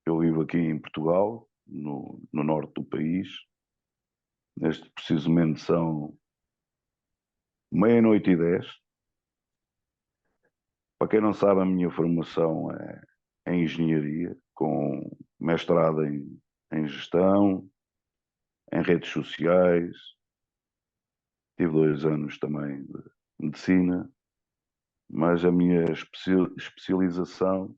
Eu vivo aqui em Portugal, no norte do país. Neste preciso momento são meia-noite e 10. Para quem não sabe, a minha formação é em engenharia, com mestrado em gestão, em redes sociais. Tive 2 anos também de medicina, mas a minha especialização,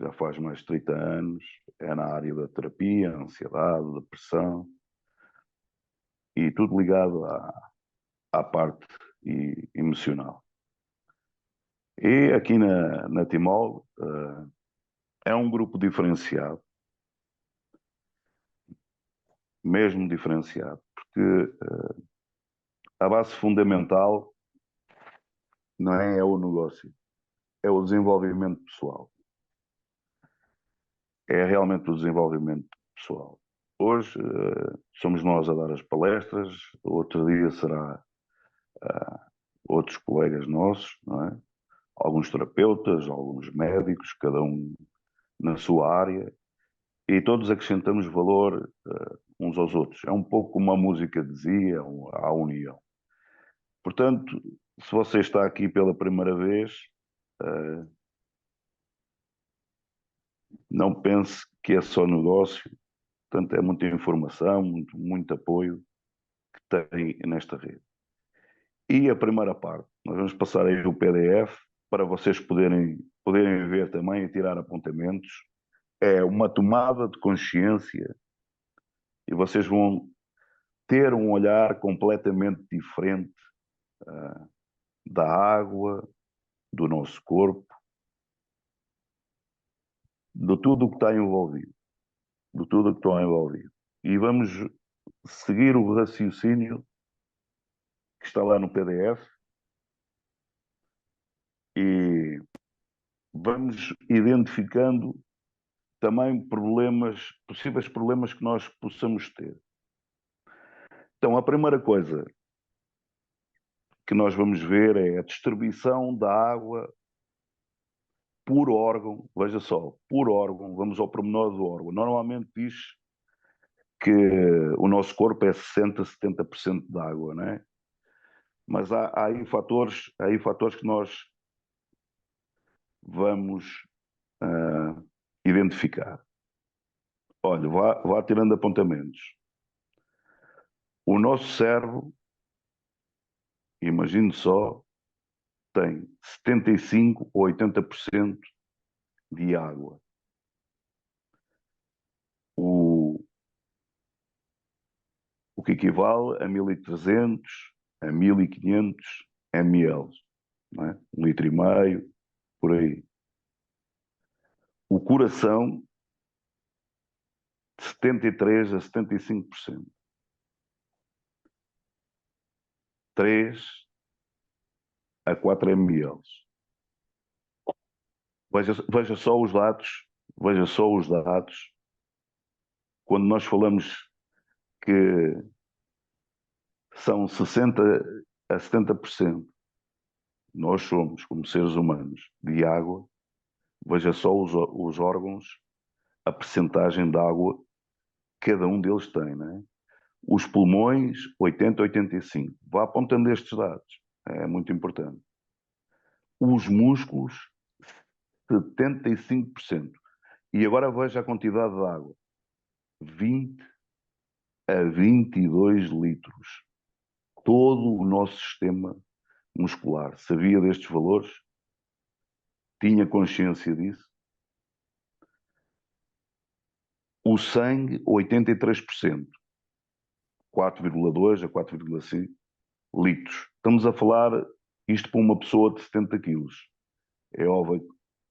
já faz mais de 30 anos, é na área da terapia, ansiedade, depressão, e tudo ligado à parte emocional. E aqui na Timol é um grupo diferenciado, mesmo diferenciado, porque a base fundamental não é o negócio, é o desenvolvimento pessoal. É realmente o desenvolvimento pessoal. Hoje somos nós a dar as palestras, outro dia será outros colegas nossos, não é? Alguns terapeutas, alguns médicos, cada um na sua área, e todos acrescentamos valor uns aos outros. É um pouco como a música dizia, a união. Portanto, se você está aqui pela primeira vez, não pense que é só negócio. Portanto, é muita informação, muito apoio que tem nesta rede. E a primeira parte, nós vamos passar aí o PDF para vocês poderem ver também e tirar apontamentos. É uma tomada de consciência e vocês vão ter um olhar completamente diferente da água, do nosso corpo, de tudo o que está envolvido, de tudo o que está envolvido. E vamos seguir o raciocínio que está lá no PDF e vamos identificando também possíveis problemas que nós possamos ter. Então, a primeira coisa que nós vamos ver é a distribuição da água por órgão. Veja só, por órgão, vamos ao pormenor do órgão. Normalmente diz que o nosso corpo é 60, 70% de água, não é? Mas há aí fatores que nós vamos identificar. Olha, vá tirando apontamentos. O nosso cérebro, imagine só, tem 75 ou 80% de água. O que equivale a 1300 a 1500 ml, não é? 1,5 litro, por aí. O coração, de 73 a 75%. 3 a 4 ml. Veja só os dados, veja só os dados. Quando nós falamos que são 60 a 70%, nós somos, como seres humanos, de água. Veja só os órgãos, a percentagem de água que cada um deles tem, não é? Os pulmões, 80 a 85. Vá apontando estes dados, é muito importante. Os músculos, 75%. E agora veja a quantidade de água. 20 a 22 litros. Todo o nosso sistema muscular sabia destes valores? Tinha consciência disso? O sangue, 83%. 4,2 a 4,5 litros. Estamos a falar isto para uma pessoa de 70 quilos. É óbvio,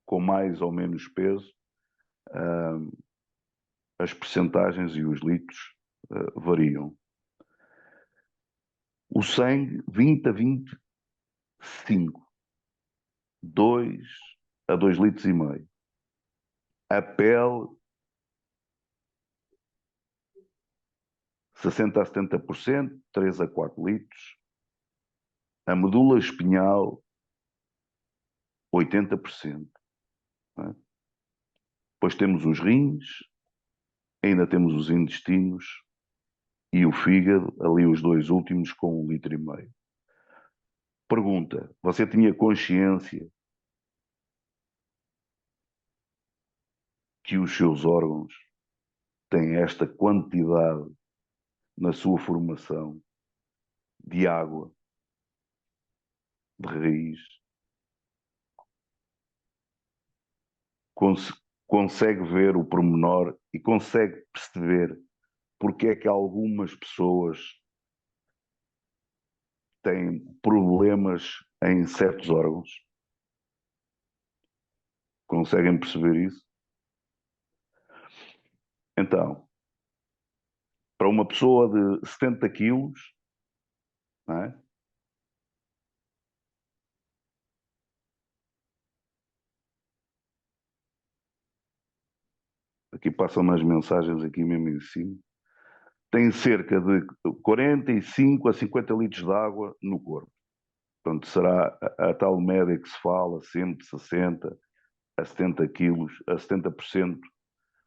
com mais ou menos peso, as percentagens e os litros variam. O sangue, 20 a 25. 2 a 2,5 litros. A pele, 60 a 70%, 3 a 4 litros. A medula espinhal, 80%. Não é? Depois temos os rins, ainda temos os intestinos e o fígado, ali os dois últimos com 1,5 litro. Pergunta: você tinha consciência que os seus órgãos têm esta quantidade na sua formação de água, de raiz? Consegue ver o pormenor e consegue perceber porque é que algumas pessoas têm problemas em certos órgãos? Conseguem perceber isso? Então, para uma pessoa de 70 quilos, não é? Aqui passam umas mensagens aqui mesmo em cima, tem cerca de 45 a 50 litros de água no corpo. Portanto, será a tal média que se fala, sempre 60 a 70 quilos, a 70%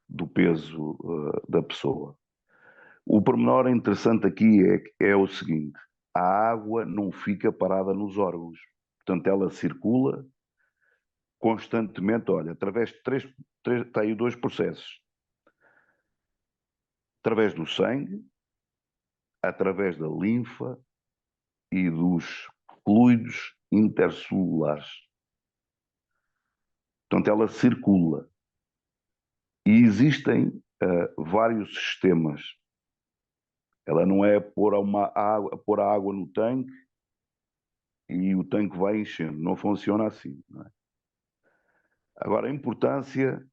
do peso da pessoa. O pormenor interessante aqui é o seguinte: a água não fica parada nos órgãos. Portanto, ela circula constantemente, olha, através de está aí dois processos. Através do sangue, através da linfa e dos fluidos intercelulares. Portanto, ela circula. E existem vários sistemas. Ela não é pôr a água no tanque e o tanque vai enchendo. Não funciona assim. Não é? Agora, a importância,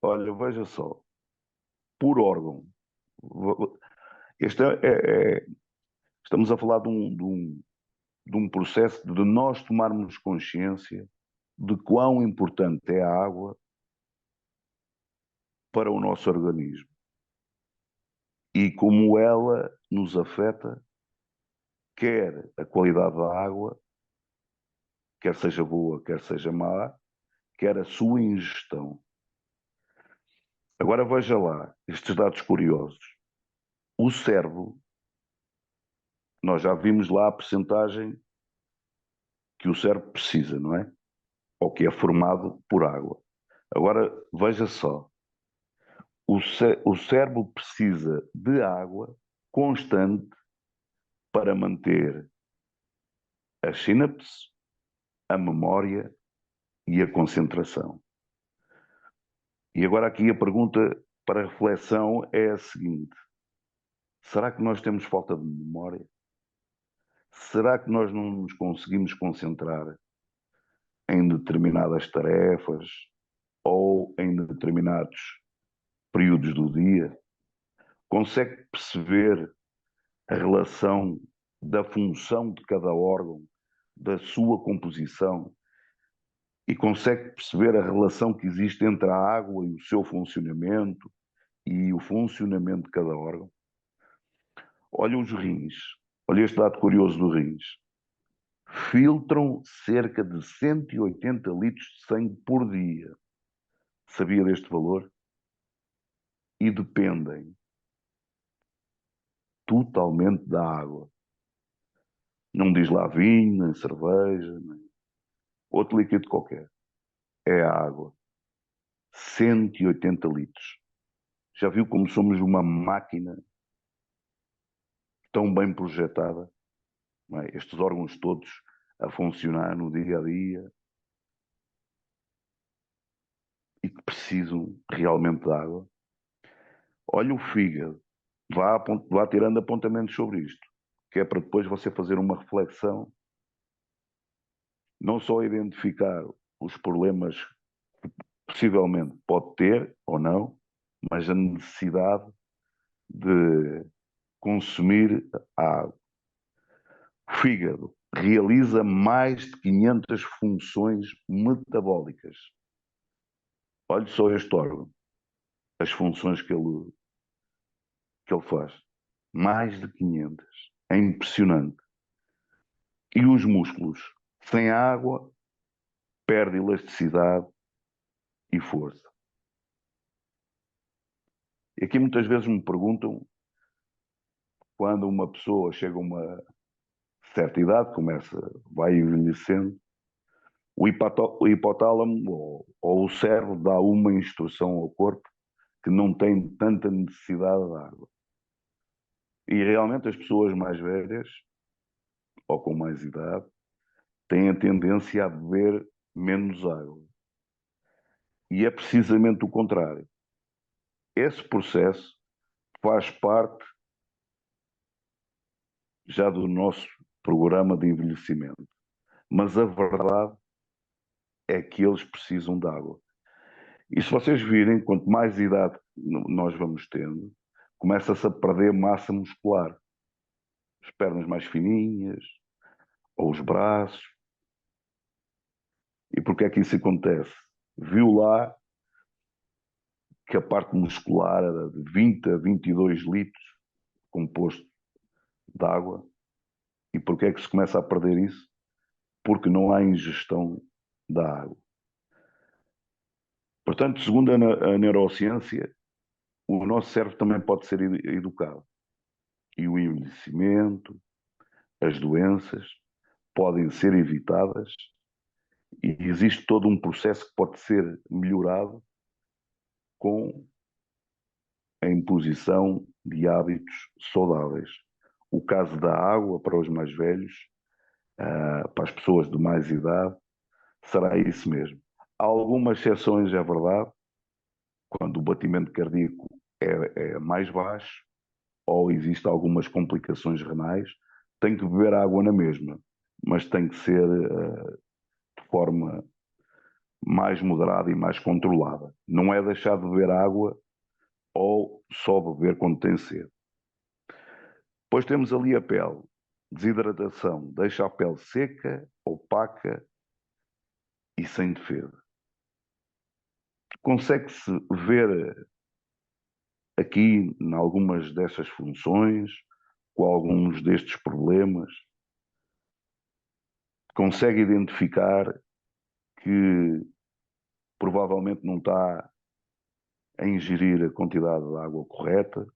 olha, veja só, por órgão. Este estamos a falar de um processo de nós tomarmos consciência de quão importante é a água para o nosso organismo e como ela nos afeta, quer a qualidade da água, quer seja boa, quer seja má, quer a sua ingestão. Agora veja lá estes dados curiosos. O cérebro, nós já vimos lá a percentagem que o cérebro precisa, não é? Ou que é formado por água. Agora veja só, o cérebro precisa de água constante para manter as sinapses, a memória e a concentração. E agora aqui a pergunta para reflexão é a seguinte: será que nós temos falta de memória? Será que nós não nos conseguimos concentrar em determinadas tarefas ou em determinados períodos do dia? Consegue perceber a relação da função de cada órgão, da sua composição, e consegue perceber a relação que existe entre a água e o seu funcionamento e o funcionamento de cada órgão? Olha os rins, olha este dado curioso dos rins. Filtram cerca de 180 litros de sangue por dia. Sabia deste valor? E dependem totalmente da água. Não diz lá vinho, nem cerveja, nem outro líquido qualquer. É a água. 180 litros. Já viu como somos uma máquina tão bem projetada? Não é? Estes órgãos todos a funcionar no dia a dia e que precisam realmente de água. Olha o fígado. Vá tirando apontamentos sobre isto, que é para depois você fazer uma reflexão, não só identificar os problemas que possivelmente pode ter ou não, mas a necessidade de consumir a água. O fígado realiza mais de 500 funções metabólicas. Olhe só este órgão, as funções que ele faz. Mais de 500. É impressionante. E os músculos? Sem água, perde elasticidade e força. E aqui muitas vezes me perguntam, quando uma pessoa chega a uma certa idade, vai envelhecendo, o hipotálamo ou o cérebro dá uma instrução ao corpo que não tem tanta necessidade de água. E realmente as pessoas mais velhas, ou com mais idade, têm a tendência a beber menos água. E é precisamente o contrário. Esse processo faz parte já do nosso programa de envelhecimento. Mas a verdade é que eles precisam de água. E se vocês virem, quanto mais idade nós vamos tendo, começa-se a perder massa muscular. As pernas mais fininhas, ou os braços. E porquê é que isso acontece? Viu lá que a parte muscular era de 20 a 22 litros composto de água. E porquê é que se começa a perder isso? Porque não há ingestão da água. Portanto, segundo a neurociência, o nosso cérebro também pode ser educado. E o envelhecimento, as doenças, podem ser evitadas e existe todo um processo que pode ser melhorado com a imposição de hábitos saudáveis. O caso da água para os mais velhos, para as pessoas de mais idade, será isso mesmo. Há algumas exceções, é verdade, quando o batimento cardíaco é mais baixo ou existem algumas complicações renais, tem que beber água na mesma, mas tem que ser de forma mais moderada e mais controlada. Não é deixar de beber água ou só beber quando tem sede. Depois temos ali a pele. Desidratação deixa a pele seca, opaca e sem defesa. Consegue-se ver aqui, em algumas dessas funções, com alguns destes problemas, consegue identificar que provavelmente não está a ingerir a quantidade de água correta,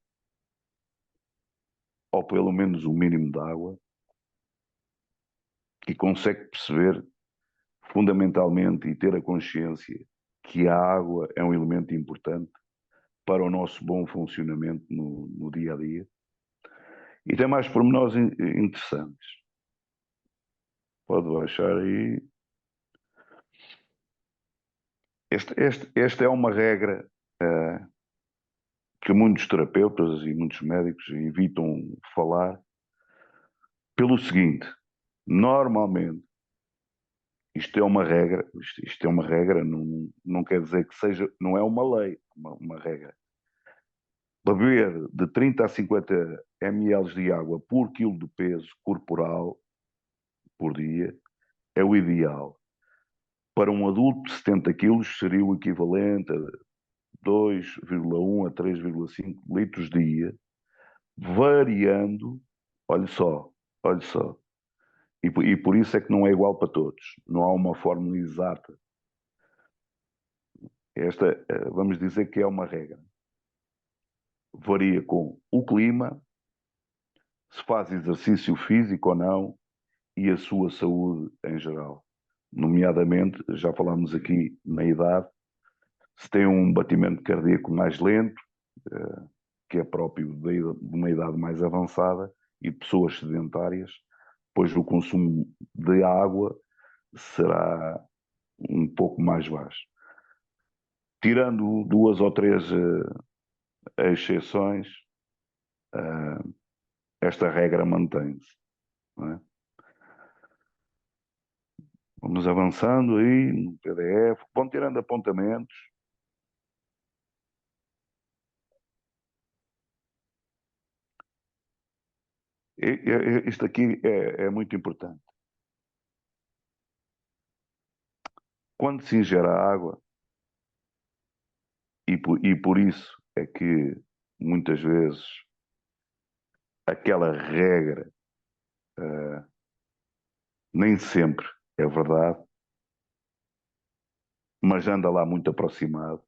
ou pelo menos o mínimo de água, e consegue perceber fundamentalmente e ter a consciência que a água é um elemento importante para o nosso bom funcionamento no dia a dia. E tem mais pormenores interessantes. Pode baixar aí. Esta é uma regra que muitos terapeutas e muitos médicos evitam falar, pelo seguinte: normalmente, isto é uma regra, isto é uma regra, não quer dizer que seja, não é uma lei, uma regra. Beber de 30 a 50 ml de água por quilo de peso corporal por dia é o ideal. Para um adulto de 70 quilos seria o equivalente a 2,1 a 3,5 litros dia, variando, olha só, e por isso é que não é igual para todos, não há uma fórmula exata. Esta, vamos dizer que é uma regra. Varia com o clima, se faz exercício físico ou não, e a sua saúde em geral. Nomeadamente, já falámos aqui na idade, se tem um batimento cardíaco mais lento, que é próprio de uma idade mais avançada, e de pessoas sedentárias, pois o consumo de água será um pouco mais baixo. Tirando duas ou três exceções, esta regra mantém-se. Não é? Vamos avançando aí no PDF, vão tirando apontamentos. Isto aqui é muito importante. Quando se ingere a água, e por isso é que muitas vezes aquela regra nem sempre é verdade, mas anda lá muito aproximado.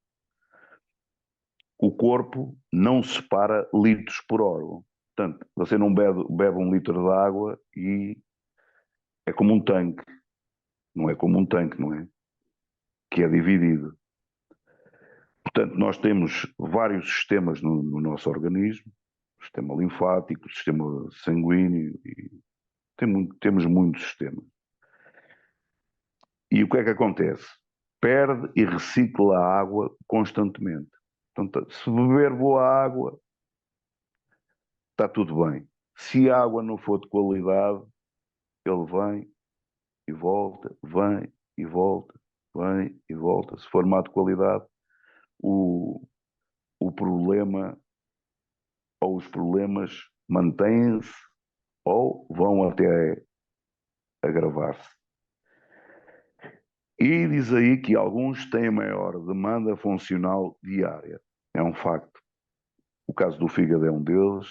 o corpo não separa litros por órgão. Portanto, você não bebe 1 litro de água e é como um tanque. Não é como um tanque, não é? Que é dividido. Portanto, nós temos vários sistemas no nosso organismo, o sistema linfático, o sistema sanguíneo, e temos muitos sistemas. E o que é que acontece? Perde e recicla a água constantemente. Portanto, se beber boa água, está tudo bem. Se a água não for de qualidade, ele vem e volta, vem e volta, vem e volta. Se for má de qualidade, o, o problema ou os problemas mantêm-se ou vão até agravar-se. E diz aí que alguns têm maior demanda funcional diária. É um facto. O caso do fígado é um deles,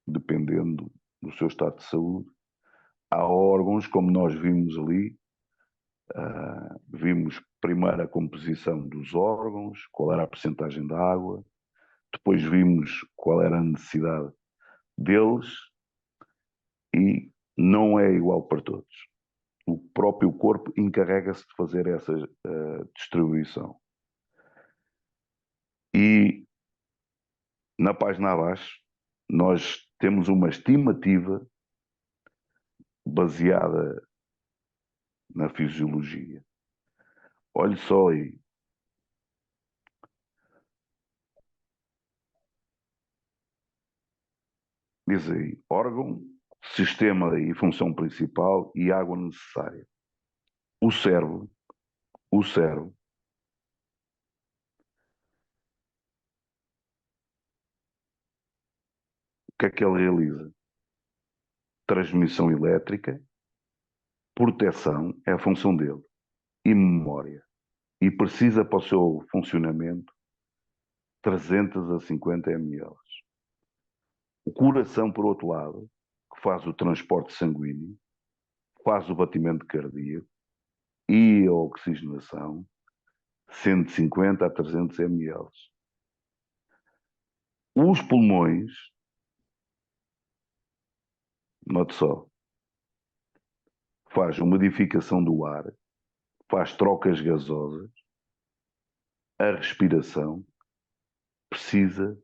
dependendo do seu estado de saúde. Há órgãos, como nós vimos ali, vimos primeiro a composição dos órgãos, qual era a percentagem de água, depois vimos qual era a necessidade deles e não é igual para todos. O próprio corpo encarrega-se de fazer essa distribuição. E na página abaixo, nós temos uma estimativa baseada na fisiologia. Olhe só aí. Diz aí, órgão, sistema e função principal e água necessária. O cérebro, o cérebro, o que é que ele realiza? Transmissão elétrica, proteção, é a função dele, e memória. E precisa para o seu funcionamento 350 ml. O coração, por outro lado, que faz o transporte sanguíneo, faz o batimento cardíaco e a oxigenação, 150 a 300 ml. Os pulmões, note só, faz umidificação do ar, faz trocas gasosas, a respiração precisa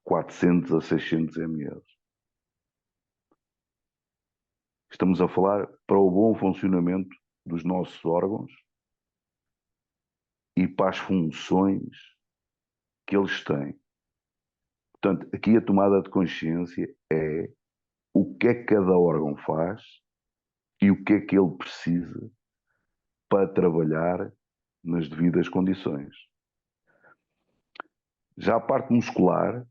400 a 600 ml. Estamos a falar para o bom funcionamento dos nossos órgãos e para as funções que eles têm. Portanto, aqui a tomada de consciência é o que é que cada órgão faz e o que é que ele precisa para trabalhar nas devidas condições. Já a parte muscular,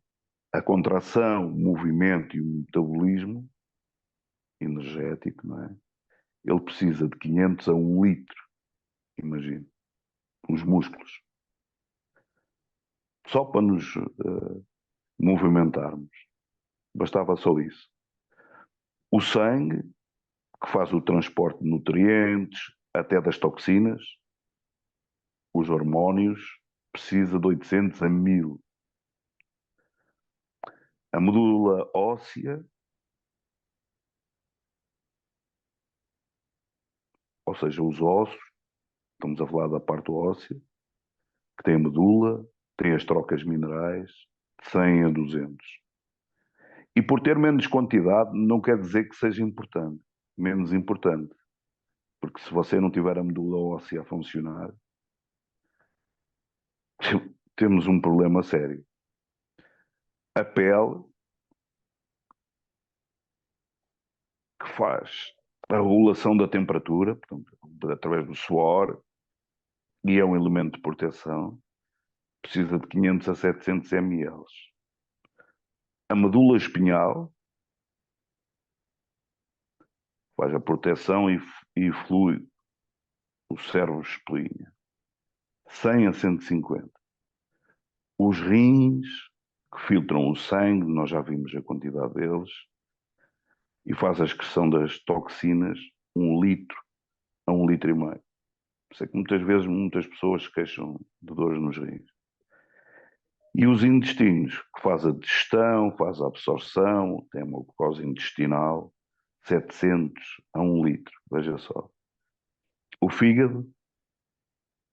a contração, o movimento e o metabolismo energético, não é? Ele precisa de 500 a 1 litro, imagine, os músculos, só para nos movimentarmos. Bastava só isso. O sangue, que faz o transporte de nutrientes, até das toxinas, os hormônios, precisa de 800 a 1000. A medula óssea, ou seja, os ossos, estamos a falar da parte óssea, que tem a medula, tem as trocas minerais, de 100 a 200. E por ter menos quantidade, não quer dizer que seja importante, menos importante. Porque se você não tiver a medula óssea a funcionar, temos um problema sério. A pele, que faz a regulação da temperatura, portanto, através do suor, e é um elemento de proteção, precisa de 500 a 700 ml. A medula espinhal faz a proteção e flui o cérebro espinha, 100 a 150. Os rins, que filtram o sangue, nós já vimos a quantidade deles, e faz a excreção das toxinas, 1 litro a 1 litro e meio. Por isso é que muitas vezes muitas pessoas se queixam de dores nos rins. E os intestinos, que faz a digestão, faz a absorção, tem uma glucose intestinal, 700 a 1 litro, veja só. O fígado,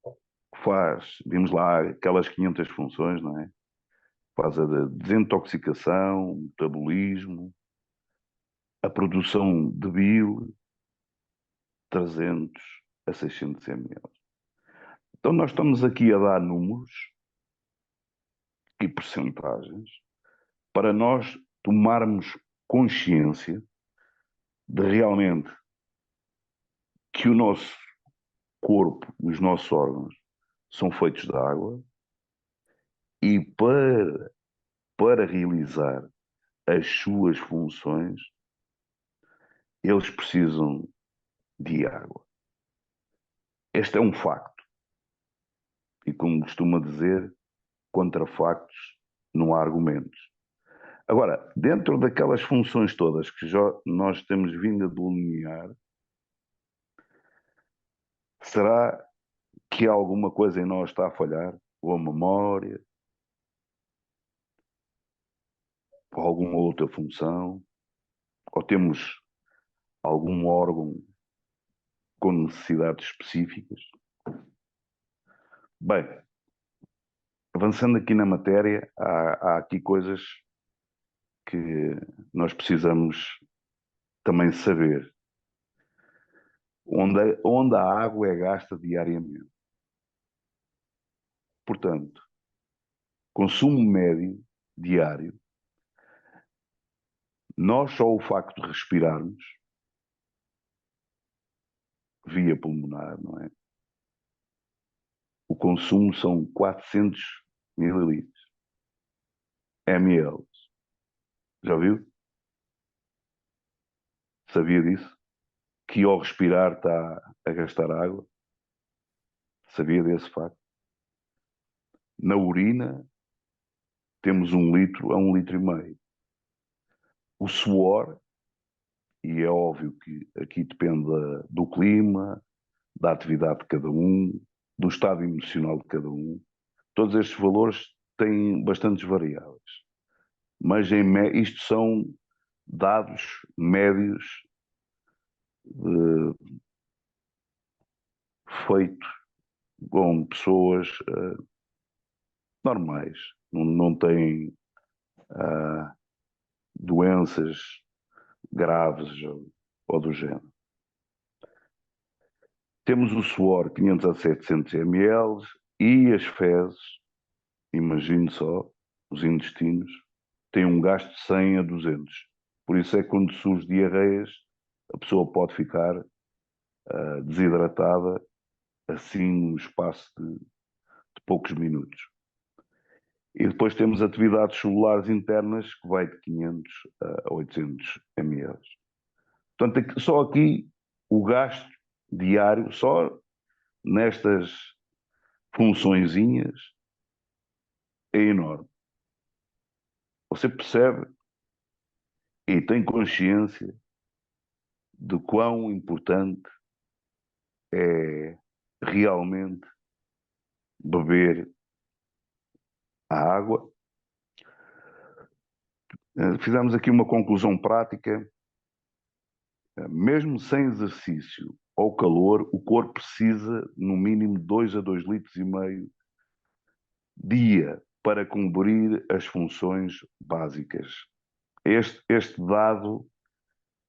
que faz, vimos lá aquelas 500 funções, não é? Faz a desintoxicação, o metabolismo, a produção de bile, 300 a 600 ml. Então nós estamos aqui a dar números e percentagens para nós tomarmos consciência de realmente que o nosso corpo, os nossos órgãos, são feitos de água e para realizar as suas funções, eles precisam de água. Este é um facto. E como costuma dizer, contra factos não há argumentos. Agora, dentro daquelas funções todas que já nós temos vindo a delinear, será que alguma coisa em nós está a falhar? Ou a memória? Ou alguma outra função? Ou temos algum órgão com necessidades específicas? Bem, avançando aqui na matéria, há aqui coisas que nós precisamos também saber. Onde a água é gasta diariamente. Portanto, consumo médio diário, nós só o facto de respirarmos via pulmonar, não é? O consumo são 400 mililitros, ml. Já viu? Sabia disso? Que ao respirar está a gastar água? Sabia desse facto? Na urina temos 1 litro a 1,5 litros. O suor, e é óbvio que aqui depende do clima, da atividade de cada um, do estado emocional de cada um. Todos estes valores têm bastantes variáveis. Mas isto são dados médios feitos com pessoas normais. Não têm doenças graves ou do género. Temos o suor 500 a 700 ml e as fezes, imagine só, os intestinos, têm um gasto de 100 a 200. Por isso é que quando surge diarreias, a pessoa pode ficar desidratada assim no espaço de poucos minutos. E depois temos atividades celulares internas que vai de 500 a 800 ml. Portanto, só aqui o gasto diário, só nestas funçõezinhas, é enorme. Você percebe e tem consciência de quão importante é realmente beber a água. Fizemos aqui uma conclusão prática. Mesmo sem exercício ou calor, o corpo precisa, no mínimo, 2 a 2,5 litros dia para cumprir as funções básicas. Este dado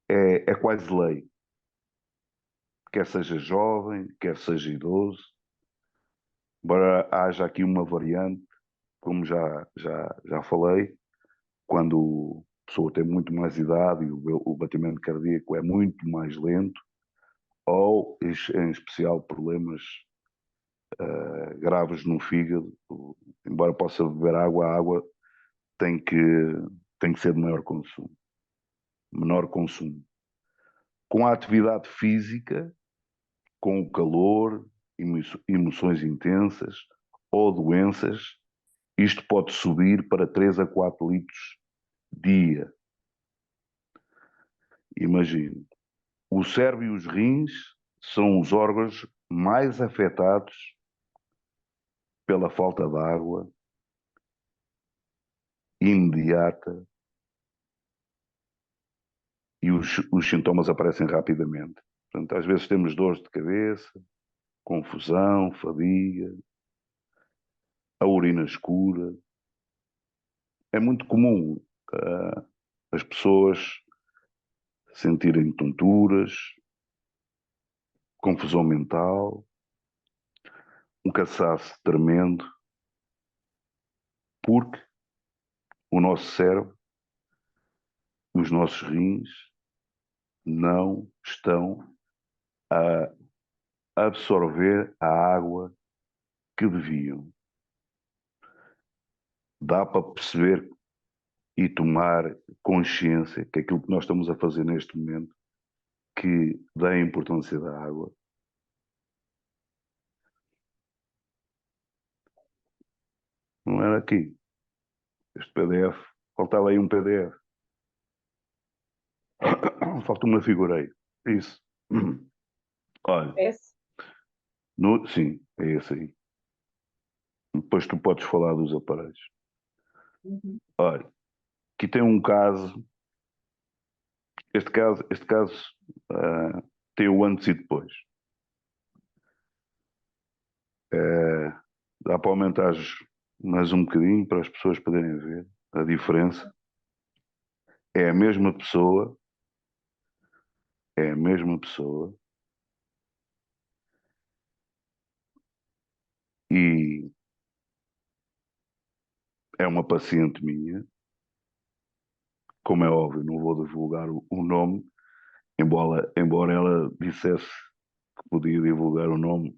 é quase lei. Quer seja jovem, quer seja idoso. Embora haja aqui uma variante, como já falei, quando a pessoa tem muito mais idade e o batimento cardíaco é muito mais lento, ou em especial problemas graves no fígado, embora possa beber água, a água tem que, tem que ser de maior consumo, menor consumo. Com a atividade física, com o calor, emoções intensas ou doenças, isto pode subir para 3 a 4 litros dia. Imagine, o cérebro e os rins são os órgãos mais afetados pela falta de água imediata e os sintomas aparecem rapidamente. Portanto, às vezes temos dores de cabeça, confusão, fadiga, a urina escura. É muito comum as pessoas sentirem tonturas, confusão mental, um cansaço tremendo, porque o nosso cérebro, os nossos rins, não estão a absorver a água que deviam. Dá para perceber e tomar consciência que aquilo que nós estamos a fazer neste momento, que dá a importância da água. Não era aqui. Este PDF, faltava aí um PDF. Falta uma figura aí. Isso. Olha, Esse? sim, é esse aí. Depois tu podes falar dos aparelhos. Uhum. Olha, aqui tem um caso. Este caso tem o antes e depois. Dá para aumentar mais um bocadinho para as pessoas poderem ver a diferença. É a mesma pessoa, é a mesma pessoa e é uma paciente minha. Como é óbvio, não vou divulgar o nome, embora ela dissesse que podia divulgar o nome,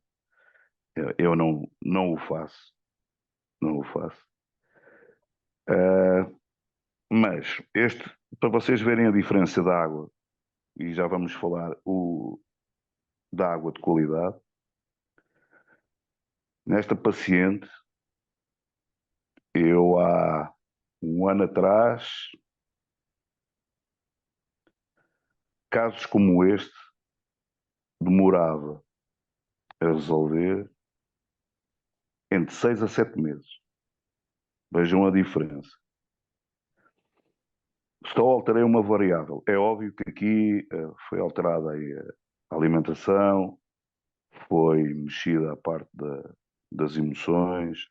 eu não o faço, não o faço. Ah, mas para vocês verem a diferença da água, e já vamos falar da água de qualidade, nesta paciente, eu há um ano atrás, casos como este, demorava a resolver entre 6 a 7 meses. Vejam a diferença. Só alterei uma variável. É óbvio que aqui foi alterada aí a alimentação, foi mexida a parte das emoções,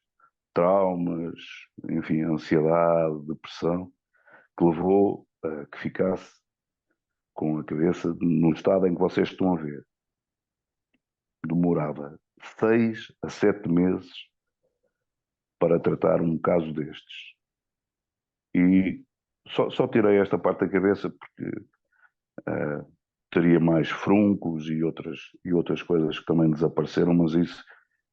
traumas, enfim, ansiedade, depressão, que levou a que ficasse com a cabeça no estado em que vocês estão a ver. Demorava 6 a 7 meses para tratar um caso destes. E só tirei esta parte da cabeça porque teria mais funcos e outras coisas que também desapareceram, mas isso,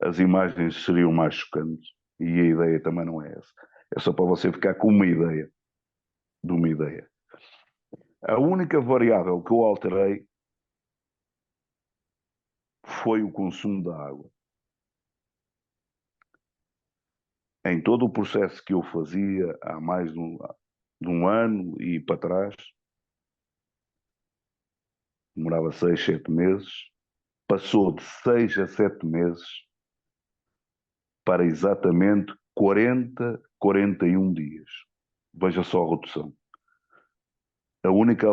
as imagens seriam mais chocantes e a ideia também não é essa. É só para você ficar com uma ideia de uma ideia. A única variável que eu alterei foi o consumo da água. Em todo o processo que eu fazia há mais de um ano e para trás, demorava 6, 7 meses, passou de 6 a 7 meses para exatamente 40, 41 dias. Veja só a redução. A única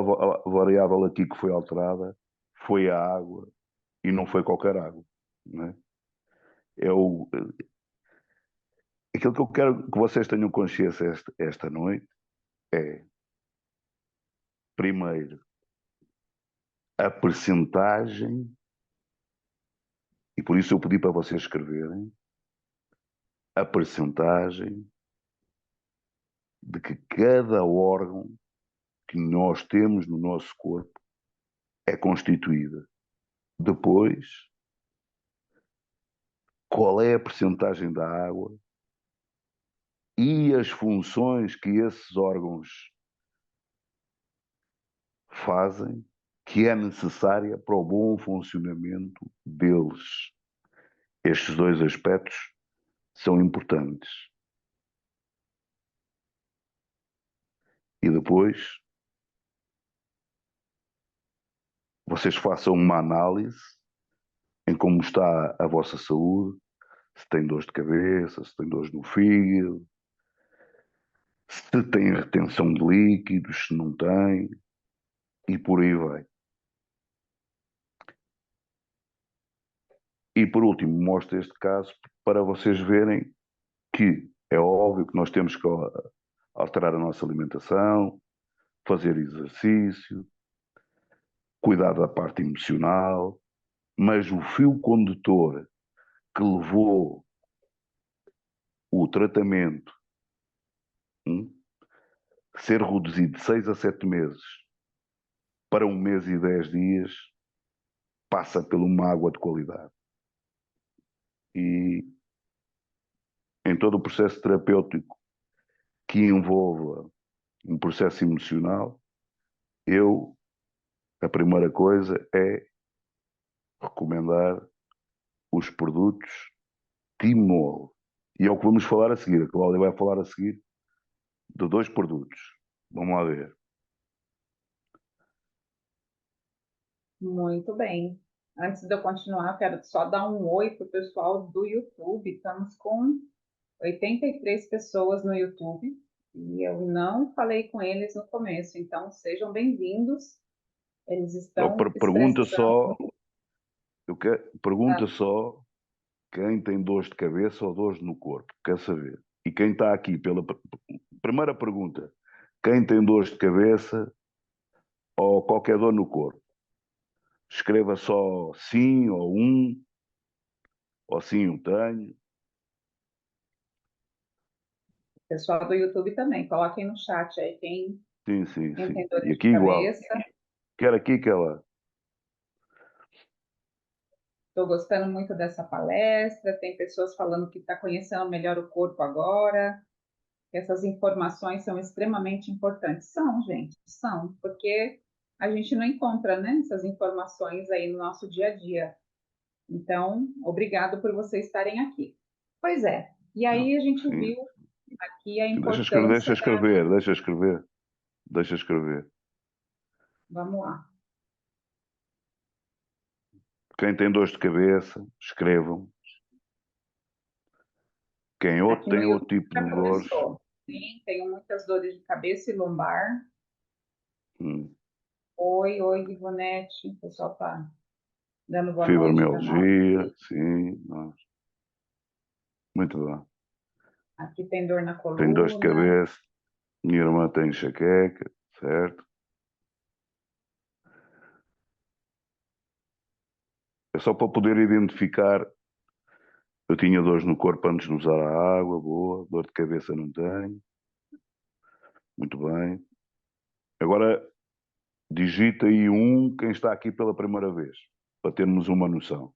variável aqui que foi alterada foi a água e não foi qualquer água. Não é? Aquilo que eu quero que vocês tenham consciência esta noite é, primeiro, a percentagem, e por isso eu pedi para vocês escreverem, a percentagem de que cada órgão que nós temos no nosso corpo é constituída. Depois, qual é a percentagem da água e as funções que esses órgãos fazem, que é necessária para o bom funcionamento deles. Estes dois aspectos são importantes. E depois, vocês façam uma análise em como está a vossa saúde, se tem dores de cabeça, se tem dores no fígado, se tem retenção de líquidos, se não tem, e por aí vai. E por último, mostro este caso para vocês verem que é óbvio que nós temos que alterar a nossa alimentação, fazer exercício, cuidar da parte emocional, mas o fio condutor que levou o tratamento hum, ser reduzido de 6 a 7 meses para 1 mês e 10 dias passa por uma água de qualidade. E em todo o processo terapêutico que envolva um processo emocional, a primeira coisa é recomendar os produtos Timol. E é o que vamos falar a seguir. A Cláudia vai falar a seguir de 2 produtos. Vamos lá ver. Muito bem. Antes de eu continuar, eu quero só dar um oi para o pessoal do YouTube. Estamos com 83 pessoas no YouTube e eu não falei com eles no começo, então sejam bem-vindos. Eles Então, estão pergunta expressando. só, pergunta só quem tem dores de cabeça ou dores no corpo. Quer saber? E quem está aqui pela primeira pergunta, quem tem dores de cabeça ou qualquer dor no corpo? Escreva só sim ou sim eu tenho. Pessoal do YouTube também, coloquem no chat aí Sim, sim, quem sim. tem E dores de aqui igual. cabeça. Quer aqui, quer lá. Estou gostando muito dessa palestra. Tem pessoas falando que está conhecendo melhor o corpo agora. Essas informações são extremamente importantes. São, gente, são, porque a gente não encontra, né, essas informações aí no nosso dia a dia. Então, obrigado por vocês estarem aqui. Pois é, e Não, aí a gente sim. viu aqui a Deixa escrever, deixa importância da. escrever, deixa escrever, deixa escrever. Vamos lá. Quem tem dores de cabeça, escrevam. Quem outro Aqui no tem outro YouTube tipo já de dores, começou. Sim, tenho muitas dores de cabeça e lombar. hum, Oi, oi, Ivonete. O pessoal tá dando boa noite para nós. fibromialgia, sim, muito bem. Aqui tem dor na Tem dores de coluna. cabeça, minha irmã tem enxaqueca, certo? É só para poder identificar. Eu tinha dores no corpo antes de usar a água, boa. Dor de cabeça não tenho, muito bem. Agora digita aí quem está aqui pela primeira vez, para termos uma noção.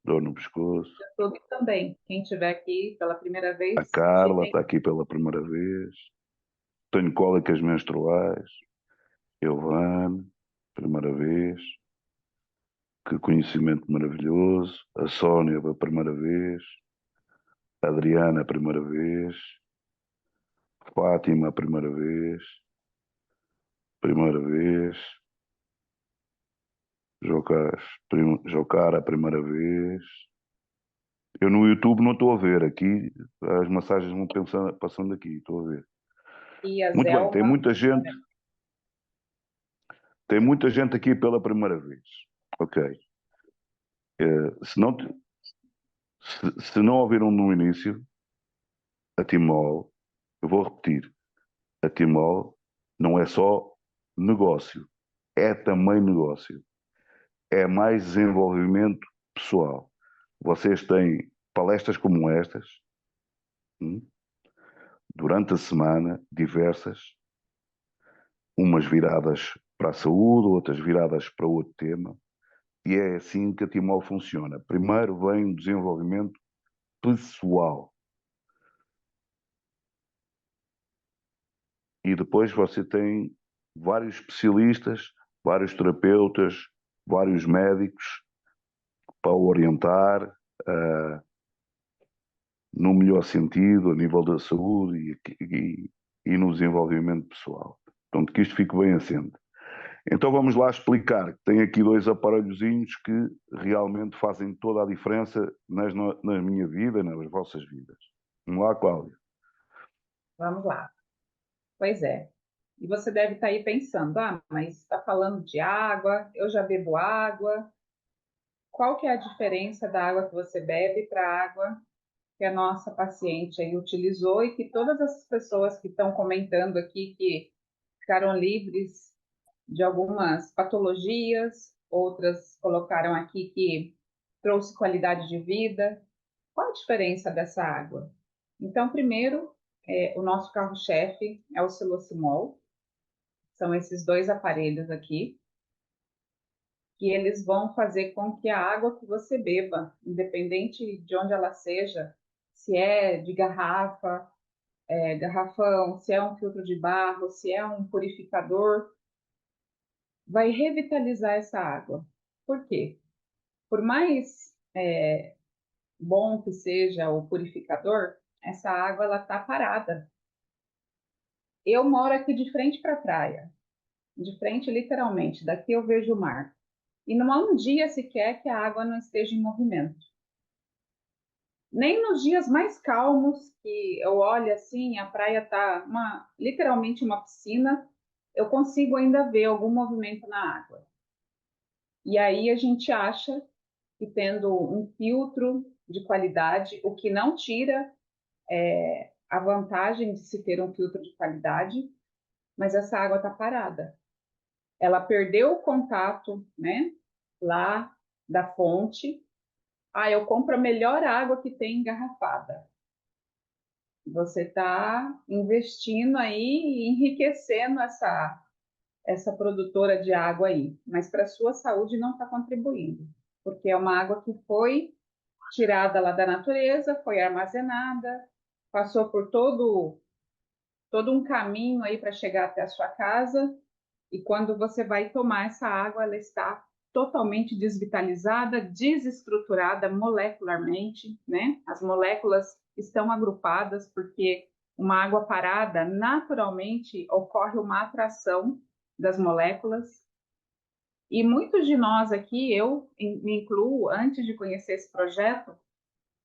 Dor no pescoço. YouTube também. Quem estiver aqui pela primeira A vez, Carla digitem está aqui pela primeira vez. Tenho cólicas menstruais. Elvane, primeira vez. Que conhecimento maravilhoso. A Sónia, pela primeira vez. A Adriana, a primeira vez. Fátima, a primeira vez. Primeira vez. Jocara, a primeira vez. Eu no YouTube não estou a ver. Aqui as massagens vão passando aqui. Estou a ver. e a Muito bem, tem Zelma. muita gente. Tem muita gente aqui pela primeira vez. Ok. Se não, se não ouviram no início, a Timol, eu vou repetir, a Timol não é só negócio, é também negócio. É mais desenvolvimento pessoal. Vocês têm palestras como estas, hum, durante a semana, diversas, umas viradas para a saúde, outras viradas para outro tema, e é assim que a Timol funciona. Primeiro vem o desenvolvimento pessoal. E depois você tem vários especialistas, vários terapeutas, vários médicos para orientar no melhor sentido, a nível da saúde e no desenvolvimento pessoal. Portanto, que isto fique bem assente. Então vamos lá explicar. Tem aqui dois aparelhozinhos que realmente fazem toda a diferença na minha vida, nas vossas vidas. Vamos lá, Cláudia. Vamos lá. Pois é. E você deve estar aí pensando, mas está falando de água, eu já bebo água. Qual que é a diferença da água que você bebe para a água que a nossa paciente aí utilizou e que todas as pessoas que estão comentando aqui que ficaram livres de algumas patologias, outras colocaram aqui que trouxe qualidade de vida. Qual a diferença dessa água? Então, primeiro, o nosso carro-chefe é o Silocimol, são esses dois aparelhos aqui, que eles vão fazer com que a água que você beba, independente de onde ela seja, se é de garrafa, garrafão, se é um filtro de barro, se é um purificador, vai revitalizar essa água. Por quê? Por mais bom que seja o purificador, essa água ela está parada. Eu moro aqui de frente para a praia, de frente literalmente, daqui eu vejo o mar. E não há um dia sequer que a água não esteja em movimento. Nem nos dias mais calmos, que eu olho assim, a praia está literalmente uma piscina, eu consigo ainda ver algum movimento na água. E aí a gente acha que tendo um filtro de qualidade, o que não tira a vantagem de se ter um filtro de qualidade, mas essa água está parada. Ela perdeu o contato, né, lá da fonte. Eu compro a melhor água que tem engarrafada. Você está investindo aí e enriquecendo essa produtora de água aí, mas para a sua saúde não está contribuindo, porque é uma água que foi tirada lá da natureza, foi armazenada, passou por todo um caminho aí para chegar até a sua casa, e quando você vai tomar essa água, ela está totalmente desvitalizada, desestruturada molecularmente, né? As moléculas estão agrupadas porque uma água parada, naturalmente, ocorre uma atração das moléculas. E muitos de nós aqui, eu me incluo, antes de conhecer esse projeto,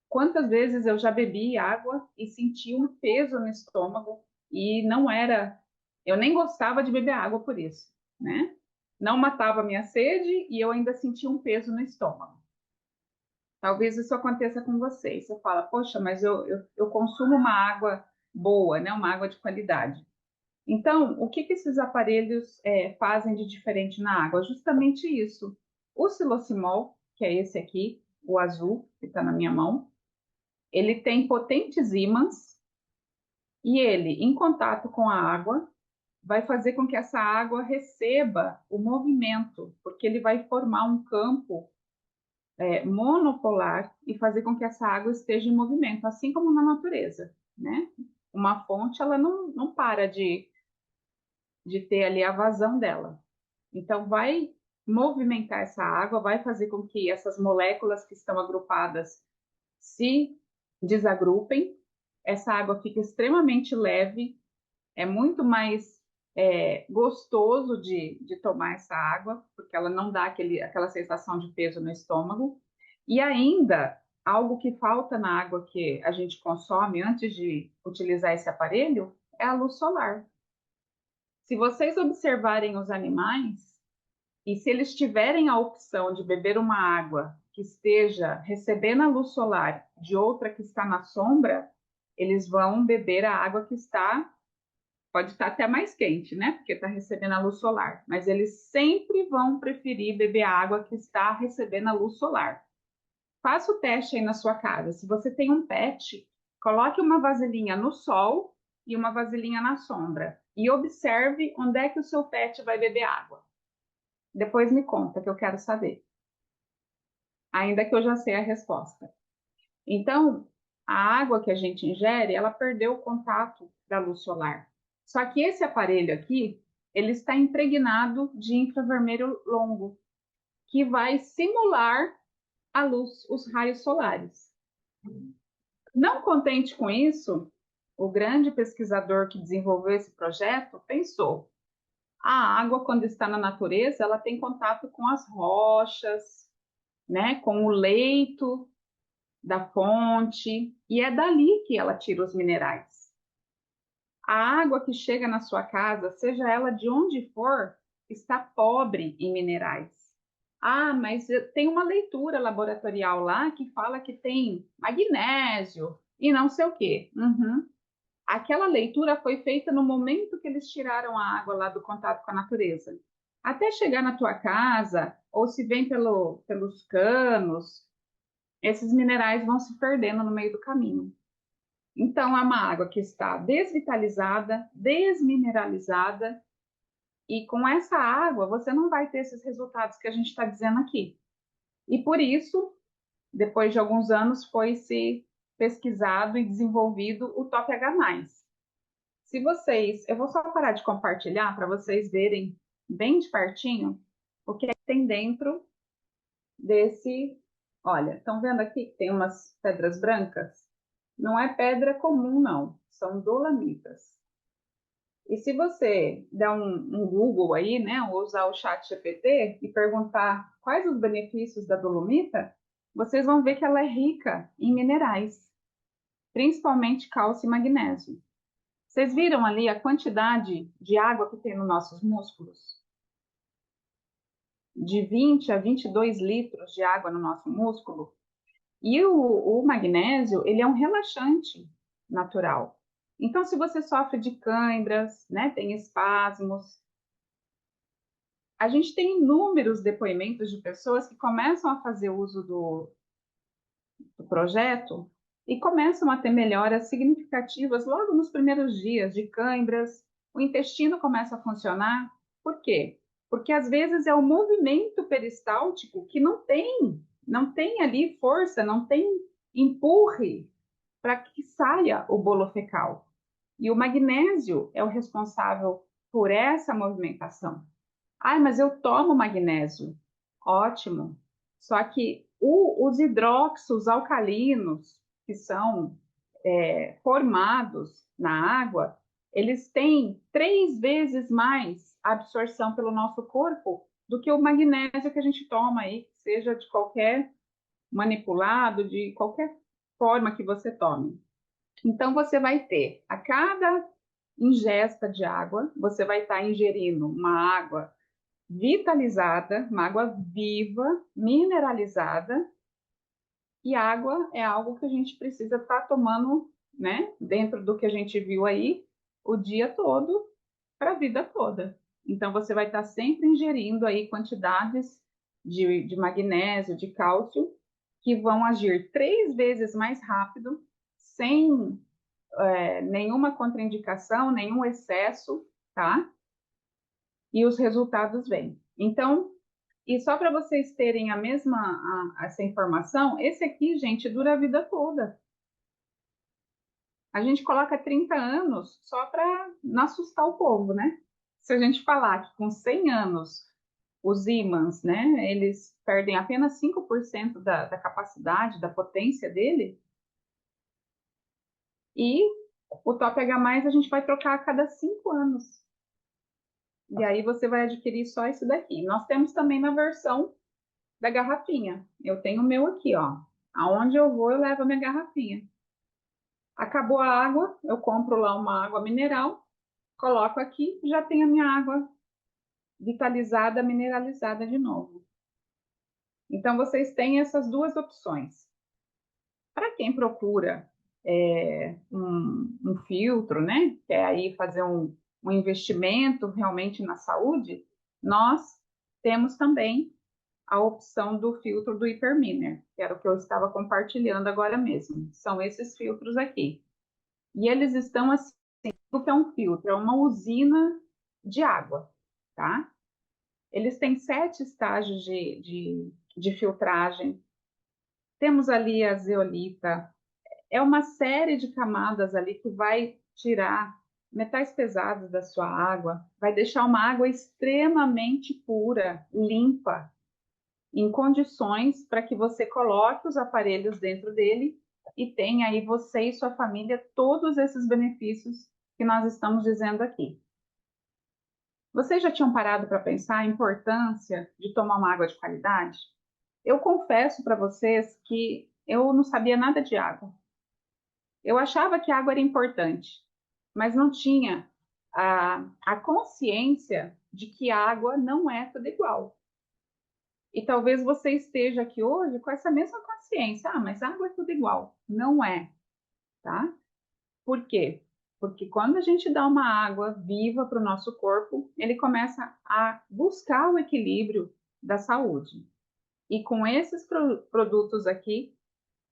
quantas vezes eu já bebi água e senti um peso no estômago e não era, eu nem gostava de beber água por isso, né? Não matava a minha sede e eu ainda sentia um peso no estômago. Talvez isso aconteça com vocês. Você fala, poxa, mas eu consumo uma água boa, né? Uma água de qualidade. Então, o que esses aparelhos fazem de diferente na água? Justamente isso. O silocimol, que é esse aqui, o azul, que está na minha mão, ele tem potentes ímãs e ele, em contato com a água, vai fazer com que essa água receba o movimento, porque ele vai formar um campo monopolar e fazer com que essa água esteja em movimento, assim como na natureza, né? Uma fonte, ela não para de ter ali a vazão dela. Então, vai movimentar essa água, vai fazer com que essas moléculas que estão agrupadas se desagrupem, essa água fica extremamente leve, é muito mais gostoso de tomar essa água, porque ela não dá aquela sensação de peso no estômago. E ainda, algo que falta na água que a gente consome antes de utilizar esse aparelho é a luz solar. Se vocês observarem os animais, e se eles tiverem a opção de beber uma água que esteja recebendo a luz solar de outra que está na sombra, eles vão beber a água que pode estar até mais quente, né? Porque está recebendo a luz solar. Mas eles sempre vão preferir beber a água que está recebendo a luz solar. Faça o teste aí na sua casa. Se você tem um pet, coloque uma vasilhinha no sol e uma vasilhinha na sombra. E observe onde é que o seu pet vai beber água. Depois me conta, que eu quero saber. Ainda que eu já sei a resposta. Então, a água que a gente ingere, ela perdeu o contato da luz solar. Só que esse aparelho aqui, ele está impregnado de infravermelho longo, que vai simular a luz, os raios solares. Não contente com isso, o grande pesquisador que desenvolveu esse projeto pensou: A água, quando está na natureza, ela tem contato com as rochas, né, com o leito da fonte, e é dali que ela tira os minerais. A água que chega na sua casa, seja ela de onde for, está pobre em minerais. Ah, mas tem uma leitura laboratorial lá que fala que tem magnésio e não sei o quê. Uhum. Aquela leitura foi feita no momento que eles tiraram a água lá do contato com a natureza. Até chegar na tua casa, ou se vem pelos canos, esses minerais vão se perdendo no meio do caminho. Então, é uma água que está desvitalizada, desmineralizada, e com essa água você não vai ter esses resultados que a gente está dizendo aqui. E por isso, depois de alguns anos, foi se pesquisado e desenvolvido o Top H+. Se vocês, eu vou só parar de compartilhar para vocês verem bem de pertinho o que é que tem dentro desse. Olha, estão vendo aqui que tem umas pedras brancas? Não é pedra comum, não, são dolamitas. E se você der um Google aí, né, ou usar o chat GPT e perguntar quais os benefícios da dolomita, vocês vão ver que ela é rica em minerais, principalmente cálcio e magnésio. Vocês viram ali a quantidade de água que tem nos nossos músculos? De 20 a 22 litros de água no nosso músculo. E o magnésio, ele é um relaxante natural. Então, se você sofre de câimbras, né, tem espasmos, a gente tem inúmeros depoimentos de pessoas que começam a fazer uso do projeto e começam a ter melhoras significativas logo nos primeiros dias de câimbras, o intestino começa a funcionar. Por quê? Porque às vezes é o movimento peristáltico que não tem ali força, não tem empurre para que saia o bolo fecal. E o magnésio é o responsável por essa movimentação. Ai, mas eu tomo magnésio. Ótimo. Só que os hidróxidos alcalinos, que são formados na água, eles têm 3 vezes mais absorção pelo nosso corpo do que o magnésio que a gente toma aí, seja de qualquer manipulado, de qualquer forma que você tome. Então, você vai ter, a cada ingesta de água, você vai estar ingerindo uma água vitalizada, uma água viva, mineralizada, e água é algo que a gente precisa estar tomando, né, dentro do que a gente viu aí, o dia todo, para a vida toda. Então, você vai estar sempre ingerindo aí quantidades de magnésio, de cálcio, que vão agir 3 vezes mais rápido, sem nenhuma contraindicação, nenhum excesso, tá? E os resultados vêm. Então, e só para vocês terem essa informação, esse aqui, gente, dura a vida toda. A gente coloca 30 anos só para não assustar o povo, né? Se a gente falar que com 100 anos os ímãs, né, eles perdem apenas 5% da capacidade, da potência dele, e o Top H+, a gente vai trocar a cada 5 anos. E aí você vai adquirir só isso daqui. Nós temos também na versão da garrafinha. Eu tenho o meu aqui, ó. Aonde eu vou, eu levo a minha garrafinha. Acabou a água, eu compro lá uma água mineral, coloco aqui, já tenho a minha água vitalizada, mineralizada de novo. Então, vocês têm essas duas opções. Para quem procura um filtro, né? Quer aí fazer um investimento realmente na saúde, nós temos também a opção do filtro do Hyperminer, que era o que eu estava compartilhando agora mesmo. São esses filtros aqui. E eles estão assim, o que é um filtro? É uma usina de água, tá? Eles têm 7 estágios de filtragem. Temos ali a zeolita. É uma série de camadas ali que vai tirar metais pesados da sua água, vai deixar uma água extremamente pura, limpa, em condições para que você coloque os aparelhos dentro dele e tenha aí você e sua família todos esses benefícios que nós estamos dizendo aqui. Vocês já tinham parado para pensar a importância de tomar uma água de qualidade? Eu confesso para vocês que eu não sabia nada de água. Eu achava que a água era importante, mas não tinha a consciência de que a água não é tudo igual. E talvez você esteja aqui hoje com essa mesma consciência. Ah, mas água é tudo igual. Não é, tá? Por quê? Porque quando a gente dá uma água viva para o nosso corpo, ele começa a buscar o equilíbrio da saúde. E com esses produtos aqui,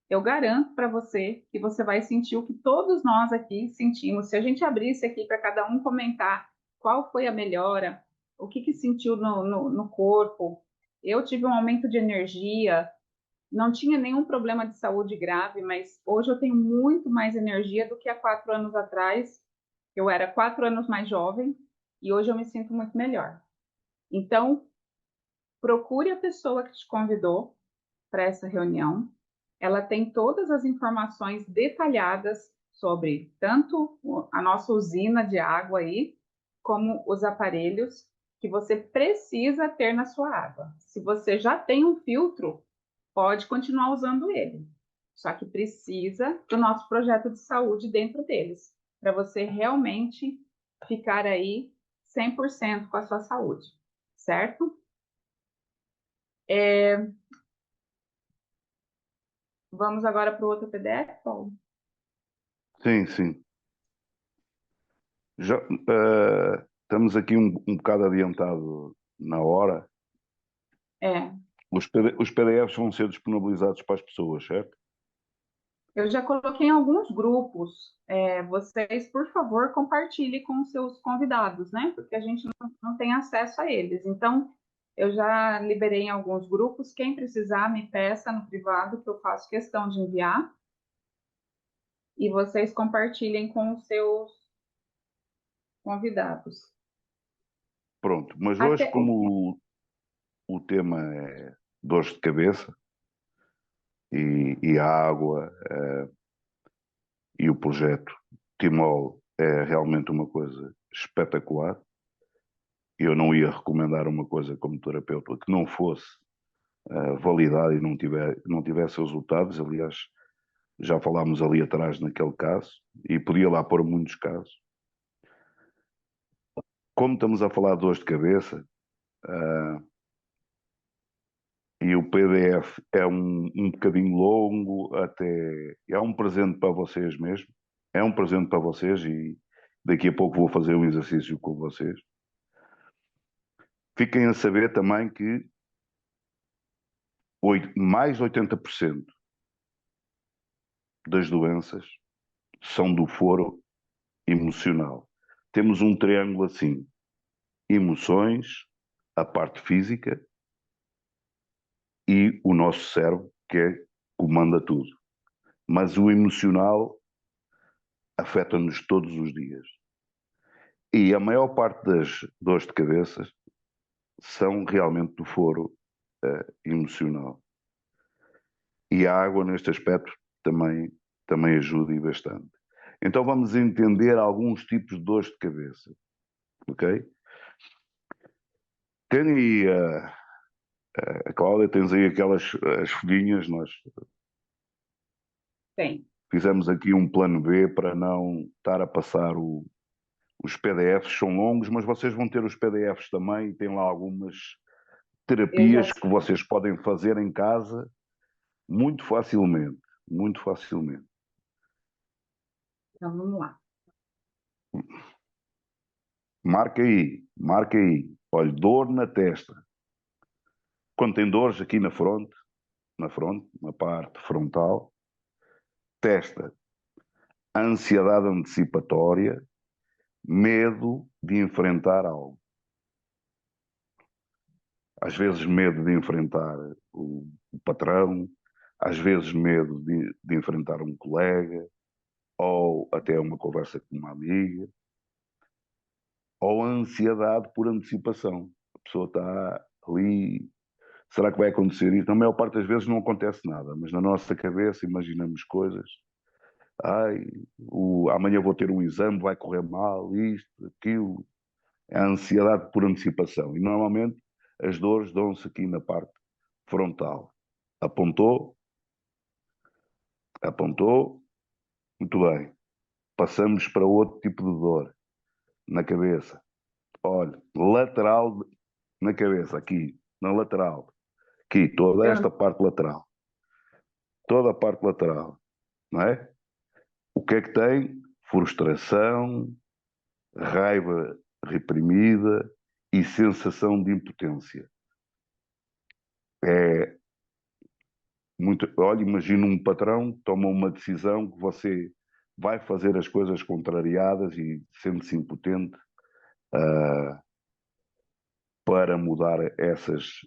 eu garanto para você que você vai sentir o que todos nós aqui sentimos. Se a gente abrisse aqui para cada um comentar qual foi a melhora, o que sentiu no corpo. Eu tive um aumento de energia, não tinha nenhum problema de saúde grave, mas hoje eu tenho muito mais energia do que há 4 anos atrás. Eu era 4 anos mais jovem e hoje eu me sinto muito melhor. Então, procure a pessoa que te convidou para essa reunião. Ela tem todas as informações detalhadas sobre tanto a nossa usina de água aí, como os aparelhos que você precisa ter na sua água. Se você já tem um filtro, pode continuar usando ele. Só que precisa do nosso projeto de saúde dentro deles, para você realmente ficar aí 100% com a sua saúde, certo? Vamos agora para o outro PDF, Paulo? Sim, sim. Já, estamos aqui um bocado adiantado na hora. É, Os PDFs vão ser disponibilizados para as pessoas, certo? eu já coloquei em alguns grupos. Vocês, por favor, compartilhem com os seus convidados, né? Porque a gente não tem acesso a eles. Então, eu já liberei em alguns grupos. Quem precisar, me peça no privado, que eu faço questão de enviar. E vocês compartilhem com os seus convidados. Pronto, mas hoje, Até, como o tema é dores de cabeça e a água e o projeto Timol é realmente uma coisa espetacular, eu não ia recomendar uma coisa como terapeuta que não fosse validada e não tivesse resultados. Aliás, já falámos ali atrás naquele caso e podia lá pôr muitos casos. Como estamos a falar de dores de cabeça, e o PDF é um bocadinho longo, até é um presente para vocês mesmo. É um presente para vocês e daqui a pouco vou fazer um exercício com vocês. Fiquem a saber também que mais de 80% das doenças são do foro emocional. Temos um triângulo assim: emoções, a parte física e o nosso cérebro, que comanda tudo. Mas o emocional afeta-nos todos os dias. E a maior parte das dores de cabeça são realmente do foro emocional. E a água, neste aspecto, também ajuda e bastante. Então vamos entender alguns tipos de dores de cabeça, ok? Tem aí a Cláudia, tens aí aquelas as folhinhas, nós tem. fizemos aqui um plano B para não estar a passar os PDFs, são longos, mas vocês vão ter os PDFs também, e tem lá algumas Eu já terapias que sei. vocês podem fazer em casa muito facilmente, muito facilmente. Então, vamos lá. Marca aí, marca aí. Olha, dor na testa. Quando tem dores aqui na fronte, na parte frontal, testa, ansiedade antecipatória, medo de enfrentar algo. Às vezes medo de enfrentar o patrão, às vezes medo de enfrentar um colega, ou até uma conversa com uma amiga, ou a ansiedade por antecipação. A pessoa está ali, será que vai acontecer isto? Na maior parte das vezes não acontece nada, mas na nossa cabeça imaginamos coisas. Ai, amanhã vou ter um exame, vai correr mal, isto, aquilo. É a ansiedade por antecipação. E normalmente as dores dão-se aqui na parte frontal. Apontou, apontou, muito bem. Passamos para outro tipo de dor, na cabeça. Olha, lateral na cabeça, aqui, na lateral. Aqui, toda esta parte lateral. Toda a parte lateral, não é? O que é que tem? Frustração, raiva reprimida e sensação de impotência. É muito. Olha, imagina um patrão que toma uma decisão que você vai fazer as coisas contrariadas e sente-se impotente para mudar essas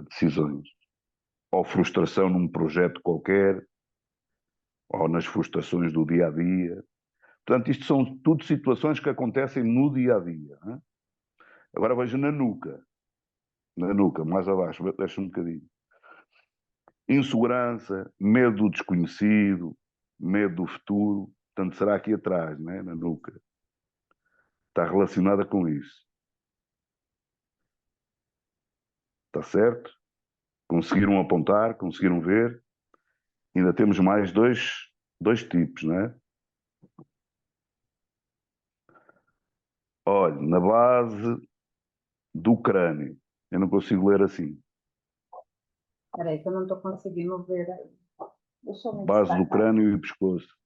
decisões. Ou frustração num projeto qualquer, ou nas frustrações do dia a dia. Portanto, isto são tudo situações que acontecem no dia a dia. Não é? Agora veja na nuca, mais abaixo, deixa um bocadinho. Insegurança, medo do desconhecido, medo do futuro, portanto será aqui atrás, né? Na nuca. Está relacionada com isso. Está certo? Conseguiram apontar, conseguiram ver. Ainda temos mais dois tipos, né? Olha, na base do crânio. Eu não consigo ler assim. Peraí, que eu não estou conseguindo ver. Deixa eu me Base do destacar. crânio e pescoço.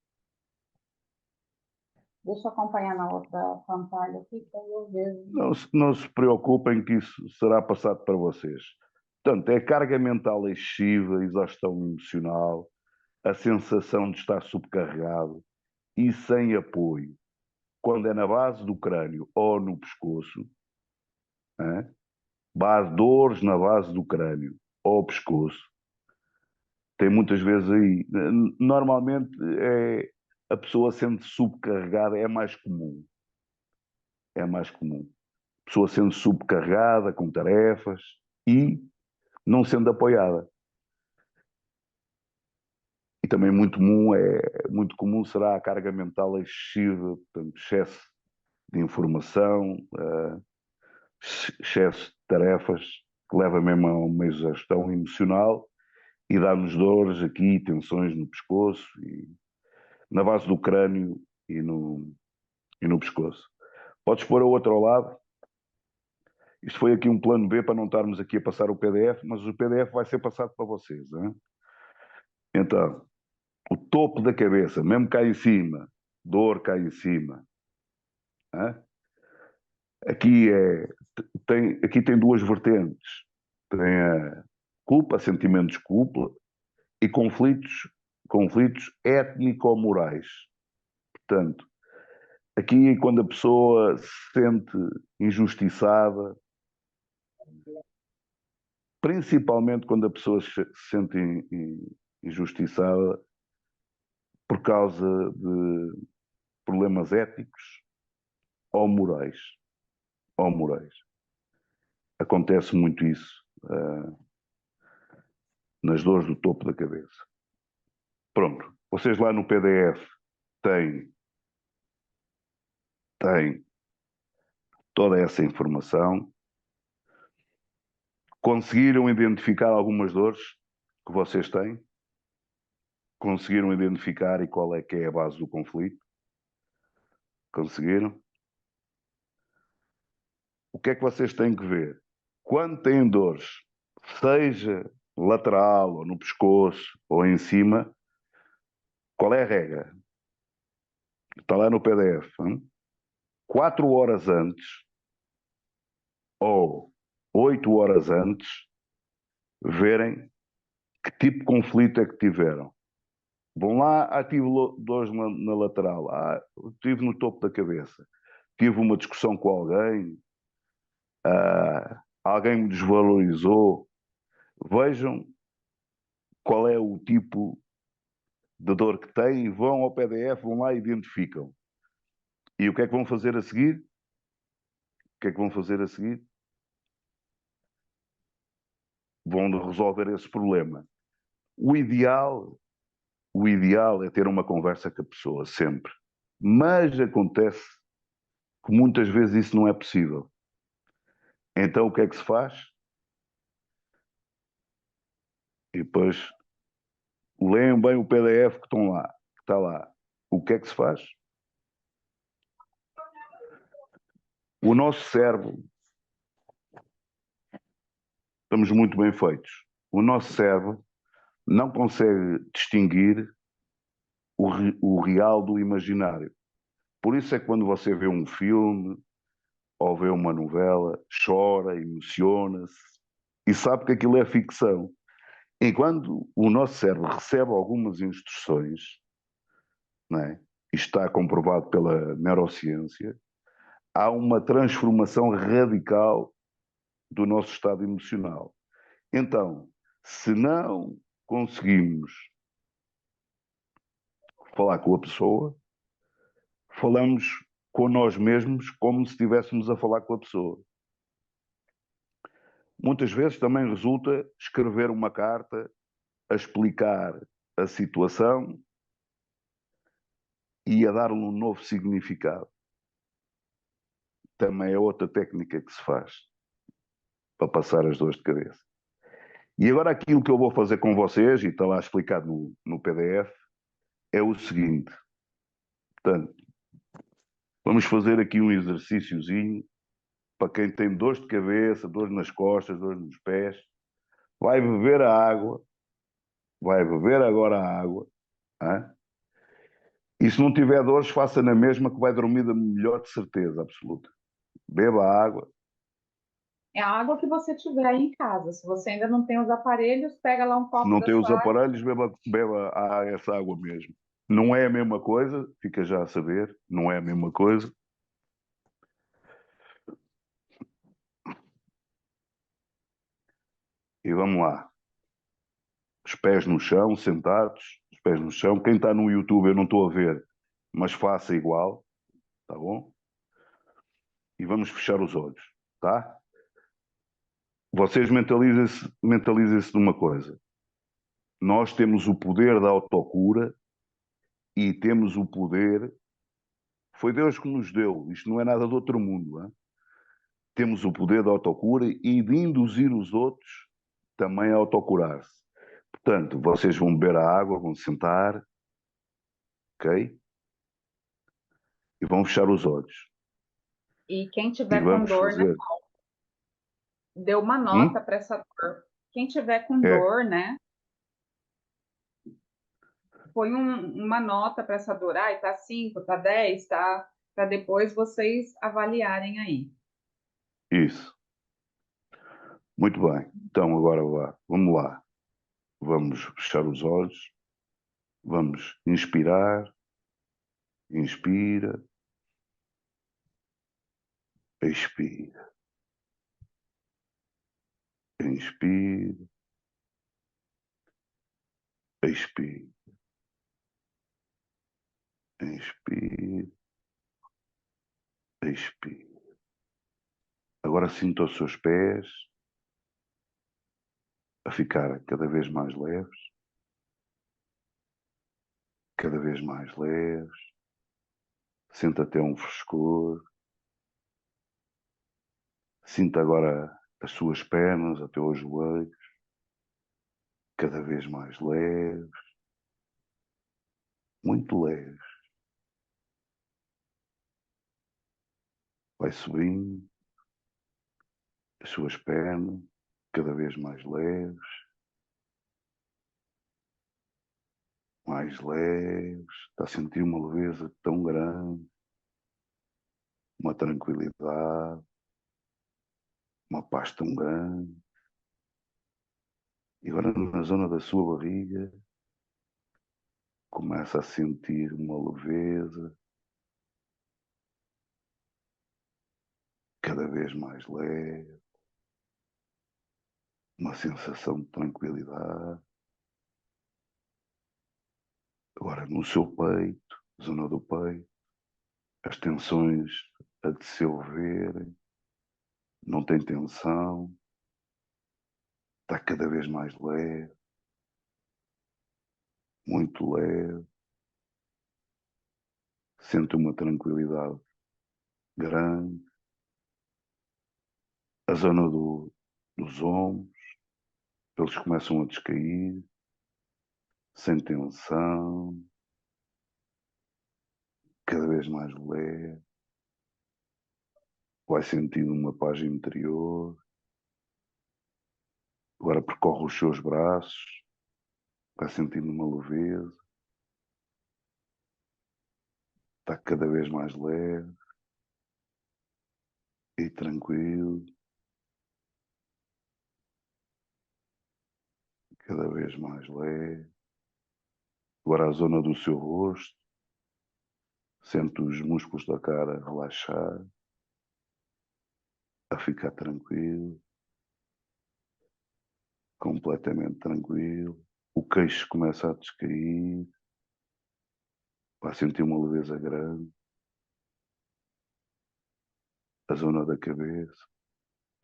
Deixa eu acompanhar na outra pantalha aqui, que aí eu vejo. Não se preocupem que isso será passado para vocês. Portanto, é carga mental excessiva, exaustão emocional, a sensação de estar subcarregado e sem apoio. Quando é na base do crânio ou no pescoço, hein? Dores na base do crânio ou pescoço, tem muitas vezes aí. Normalmente a pessoa sendo subcarregada é mais comum. É mais comum. A pessoa sendo subcarregada com tarefas e não sendo apoiada. E também muito comum será a carga mental excessiva, portanto, excesso de informação, excesso de tarefas, que leva mesmo a uma exaustão emocional e dá-nos dores aqui, tensões no pescoço, e na base do crânio e no pescoço. Podes pôr a outra ao lado. Isto foi aqui um plano B para não estarmos aqui a passar o PDF, mas o PDF vai ser passado para vocês. Hein? Então, o topo da cabeça, mesmo cá em cima, dor cá em cima. Hein? Aqui, aqui tem duas vertentes. Tem a culpa, sentimentos de culpa e conflitos étnico-morais. Portanto, aqui quando a pessoa se sente injustiçada, principalmente quando a pessoa se sente injustiçada por causa de problemas éticos ou morais. Ou morais. Acontece muito isso nas dores do topo da cabeça. Pronto, vocês lá no PDF têm toda essa informação. Conseguiram identificar algumas dores que vocês têm? Conseguiram identificar e qual é que é a base do conflito? Conseguiram? O que é que vocês têm que ver? Quando têm dores, seja lateral, ou no pescoço, ou em cima, qual é a regra? Está lá no PDF. Hein? 4 horas antes, ou 8 horas antes, verem que tipo de conflito é que tiveram. Vão lá, tive dores na lateral, tive no topo da cabeça, tive uma discussão com alguém, alguém me desvalorizou. Vejam qual é o tipo de dor que têm, vão ao PDF, vão lá e identificam. E o que é que vão fazer a seguir? O que é que vão fazer a seguir? Vão resolver esse problema. O ideal, o ideal é ter uma conversa com a pessoa, sempre. Mas acontece que muitas vezes isso não é possível. Então o que é que se faz? E depois leiam bem o PDF que estão lá, que está lá. O que é que se faz? O nosso cérebro, estamos muito bem feitos. O nosso cérebro não consegue distinguir o real do imaginário. Por isso é que quando você vê um filme ou vê uma novela, chora, emociona-se e sabe que aquilo é ficção. Enquanto o nosso cérebro recebe algumas instruções, não é? Isto está comprovado pela neurociência, há uma transformação radical do nosso estado emocional. Então, se não conseguimos falar com a pessoa, falamos com nós mesmos como se estivéssemos a falar com a pessoa. Muitas vezes também resulta escrever uma carta a explicar a situação e a dar um novo significado. Também é outra técnica que se faz para passar as dores de cabeça. E agora aquilo que eu vou fazer com vocês, e está lá explicado no PDF, é o seguinte. Portanto, vamos fazer aqui um exercíciozinho para quem tem dores de cabeça, dores nas costas, dores nos pés. Vai beber a água, vai beber agora a água. Hein? E se não tiver dores, faça na mesma que vai dormir da melhor de certeza absoluta. Beba a água. É a água que você tiver aí em casa. Se você ainda não tem os aparelhos, pega lá um Se copo não da tem os sua água. aparelhos, beba essa água mesmo. Não é a mesma coisa, fica já a saber, não é a mesma coisa. E vamos lá. Os pés no chão, sentados, os pés no chão. Quem está no YouTube eu não estou a ver, mas faça igual, tá bom? E vamos fechar os olhos, tá? Vocês mentalizem-se de uma coisa. Nós temos o poder da autocura e temos o poder. Foi Deus que nos deu, isto não é nada do outro mundo. Hein? Temos o poder da autocura e de induzir os outros também a autocurar-se. Portanto, vocês vão beber a água, vão sentar, ok? E vão fechar os olhos. E quem E tiver com vamos dor, né, fazer. dê uma nota Hum? para essa dor. Quem tiver com É, dor, né, põe uma nota para essa dor. Ai, tá 5, tá 10, tá? Para depois vocês avaliarem aí. isso. Muito bem. Então agora vá. Vamos lá. Vamos fechar os olhos. Vamos inspirar. Inspira. Expira. Inspira. Expira. Inspira. Expira. Agora sinta os seus pés a ficar cada vez mais leves. Cada vez mais leves. Sente até um frescor. Sinta agora as suas pernas até aos joelhos. Cada vez mais leves. Muito leves. Vai subindo as suas pernas, cada vez mais leves, mais leves. Está a sentir uma leveza tão grande, uma tranquilidade, uma paz tão grande. E agora na zona da sua barriga, começa a sentir uma leveza cada vez mais leve, uma sensação de tranquilidade. Agora no seu peito, zona do peito, as tensões a dissolverem, não tem tensão, está cada vez mais leve, muito leve, sente uma tranquilidade grande, a zona dos ombros, eles começam a descair, sem tensão, cada vez mais leve, vai sentindo uma paz interior, agora percorre os seus braços, vai sentindo uma leveza, está cada vez mais leve e tranquilo, cada vez mais leve. Agora a zona do seu rosto, sente os músculos da cara a relaxar, a ficar tranquilo, completamente tranquilo. O queixo começa a descair, vai sentir uma leveza grande. A zona da cabeça,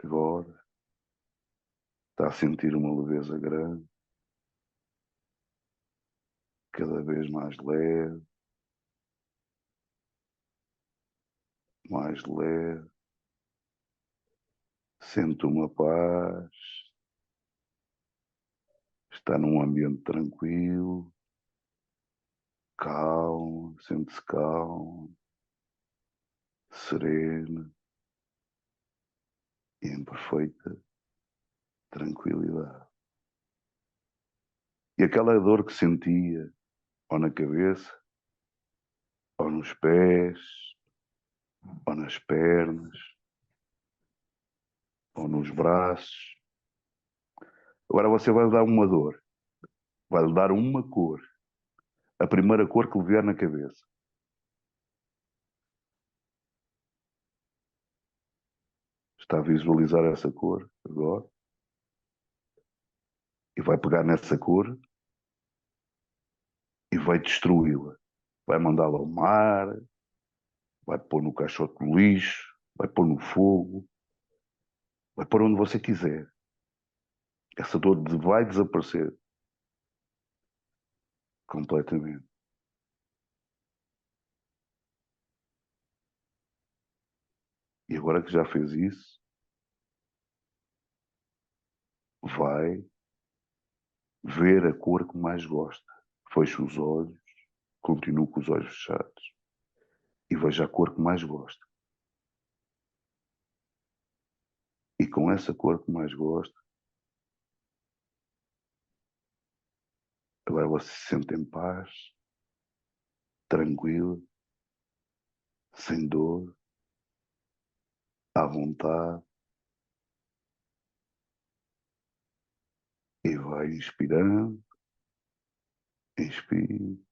agora, está a sentir uma leveza grande, cada vez mais leve, mais leve. Sente uma paz, está num ambiente tranquilo, calmo, sente-se calmo, sereno e em perfeita tranquilidade. E aquela dor que sentia, ou na cabeça, ou nos pés, ou nas pernas, ou nos braços, agora você vai lhe dar uma dor, vai lhe dar uma cor, a primeira cor que lhe vier na cabeça. Está a visualizar essa cor agora e vai pegar nessa cor e vai destruí-la. Vai mandá-la ao mar, vai pôr no caixote do lixo, vai pôr no fogo, vai pôr onde você quiser. Essa dor vai desaparecer completamente. E agora que já fez isso, vai ver a cor que mais gosta. Feche os olhos, continue com os olhos fechados e veja a cor que mais gosta. E com essa cor que mais gosta, agora você se sente em paz, tranquilo, sem dor, à vontade, e vai inspirando, inspire,